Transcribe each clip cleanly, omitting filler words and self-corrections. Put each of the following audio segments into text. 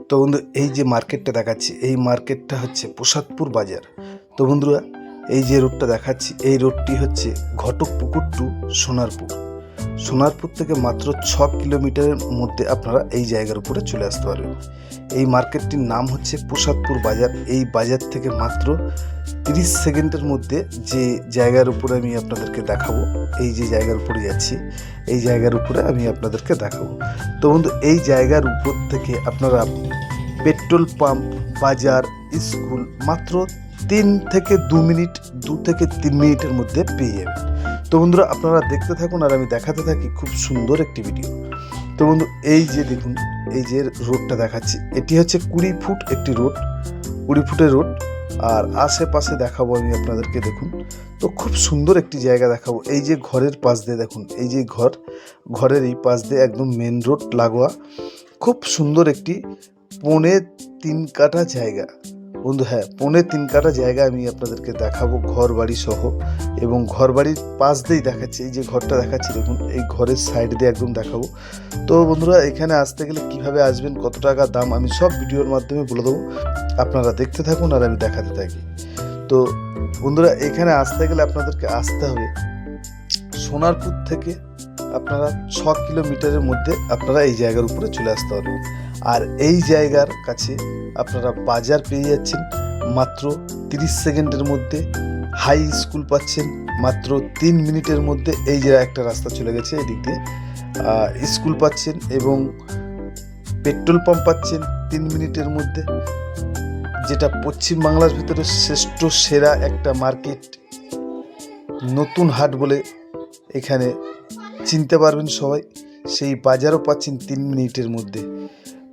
তো বন্ধু এই যে মার্কেটটা দেখাচ্ছি এই মার্কেটটা হচ্ছে প্রসাদপুর বাজার। তো বন্ধুরা এই যে রোডটা দেখাচ্ছি এই রোডটি হচ্ছে ঘটকপুকুর টু সোনারপুর। সোনারপুর থেকে মাত্র 6 কিলোমিটারের মধ্যে আপনারা এই জায়গার উপরে চলে আসতে পারবেন। এই মার্কেটটির নাম হচ্ছে প্রসাদপুর বাজার। এই বাজার থেকে মাত্র 30 সেকেন্ডের মধ্যে যে জায়গার উপরে আমি আপনাদেরকে দেখাবো, এই যে জায়গার উপরে যাচ্ছি এই জায়গার উপরে আমি আপনাদেরকে দেখাবো। তো বন্ধু এই জায়গার উপর থেকে আপনারা পেট্রোল পাম্প, বাজার, স্কুল মাত্র 3 থেকে 2 মিনিট 2 থেকে 3 মিনিটের মধ্যে পেয়ে যাবেন। তো বন্ধুরা আপনারা দেখতে থাকুন আর আমি দেখাতে থাকি খুব সুন্দর একটি ভিডিও। তো বন্ধু এই যে দেখুন এই যে রোডটা দেখাচ্ছি এটি হচ্ছে 20 ফুট একটি রোড, 20 ফুটের রোড। আর আশেপাশে দেখাবো আমি আপনাদেরকে, দেখুন তো খুব সুন্দর একটি জায়গা দেখাবো। এই যে ঘরের পাশ দিয়ে দেখুন, এই যে ঘরের এই পাশ দিয়ে একদম মেন রোড লাগোয়া খুব সুন্দর একটি 3.25 কাঠা জায়গা বন্ধু। হ্যাঁ 3.25 কাঠা জায়গা আমি আপনাদেরকে দেখাবো ঘর বাড়ি সহ, এবং ঘর বাড়ির পাশ দিয়েই দেখাচ্ছি। এই যে ঘরটা দেখাচ্ছি দেখুন এই ঘরের সাইড দিয়ে একদম দেখাবো। তো বন্ধুরা এখানে আসতে গেলে কিভাবে আসবেন, কত টাকা দাম আমি সব ভিডিওর মাধ্যমে বলে দেবো, আপনারা দেখতে থাকুন আর আমি দেখাতে থাকি। তো বন্ধুরা এখানে আসতে গেলে আপনাদেরকে আসতে হবে সোনারপুর থেকে আপনারা 6 কিলোমিটারের মধ্যে আপনারা এই জায়গার উপরে চলে আসতে পারবেন। আর এই জায়গার কাছে আপনারা বাজার পেয়ে যাচ্ছেন মাত্র 30 সেকেন্ডের মধ্যে, হাই স্কুল পাচ্ছেন মাত্র 3 মিনিটের মধ্যে। এই যে একটা রাস্তা চলে গেছে এদিক দিয়ে, স্কুল পাচ্ছেন এবং পেট্রোল পাম্প পাচ্ছেন 3 মিনিটের মধ্যে, যেটা পশ্চিমবাংলার ভিতরে শ্রেষ্ঠ সেরা একটা মার্কেট, নতুন হাট বলে এখানে চিনতে পারবেন সবাই। সেই বাজারও পাচ্ছেন 3 মিনিটের মধ্যে,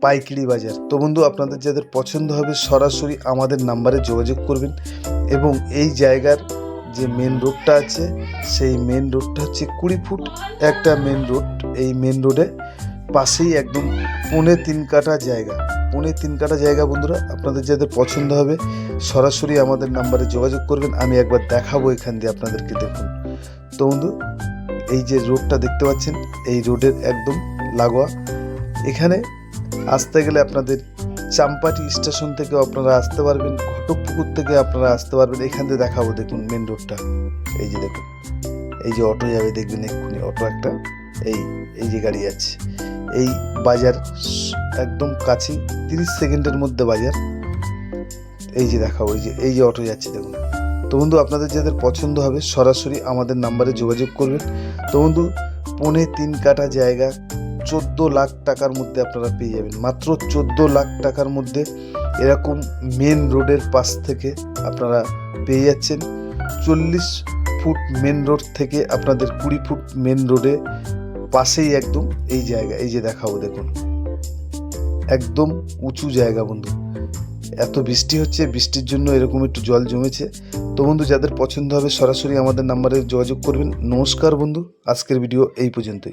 পাইকারি বাজার। তো বন্ধু আপনাদের যাদের পছন্দ হবে সরাসরি আমাদের নাম্বারে যোগাযোগ করবেন। এবং এই জায়গার যে মেন রোডটা আছে সেই মেন রোডটা হচ্ছে 20 ফুট একটা মেন রোড। এই মেন রোডে পাশেই একদম 3.25 কাঠা জায়গা, 3.25 কাঠা জায়গা। বন্ধুরা আপনাদের যাদের পছন্দ হবে সরাসরি আমাদের নাম্বারে যোগাযোগ করবেন, আমি একবার দেখাবো এখান দিয়ে আপনাদেরকে। দেখুন তো বন্ধু এই যে রোডটা দেখতে পাচ্ছেন এই রোডের একদম লাগোয়া। এখানে আসতে গেলে আপনাদের চাম্পাটি স্টেশন থেকে আপনারা আসতে পারবেন, ঘটকপুকুর থেকে আপনারা আসতে পারবেন। এখান থেকে দেখাবো দেখুন মেন রোডটা, এই যে দেখুন এই যে অটো যাবে দেখবেন এক্ষুনি অটো একটা, এই যে গাড়ি আছে। এই বাজার একদম কাছে 30 সেকেন্ডের মধ্যে বাজার। এই যে দেখাবো এই যে অটো যাচ্ছে দেখুন। তো বন্ধু আপনাদের যাদের পছন্দ হবে সরাসরি আমাদের নাম্বারে যোগাযোগ করবেন। তো বন্ধু 3.25 কাঠা জায়গা 14 লাখ টাকার মধ্যে আপনারা পেয়ে যাবেন, মাত্র 14 লাখ টাকার মধ্যে। এরকম মেন রোডের পাশ থেকে আপনারা পেয়ে যাচ্ছেন। 40 ফুট মেন রোড থেকে আপনাদের 20 ফুট মেন রোডে পাশেই একদম এই জায়গা। এই যে দেখাবো দেখুন একদম উঁচু জায়গা বন্ধু। এত বৃষ্টি হচ্ছে, বৃষ্টির জন্য এরকম একটু জল জমেছে। তো বন্ধু যাদের পছন্দ হবে সরাসরি আমাদের নাম্বারে যোগাযোগ করবেন। নমস্কার বন্ধু, আজকের ভিডিও এই পর্যন্তই।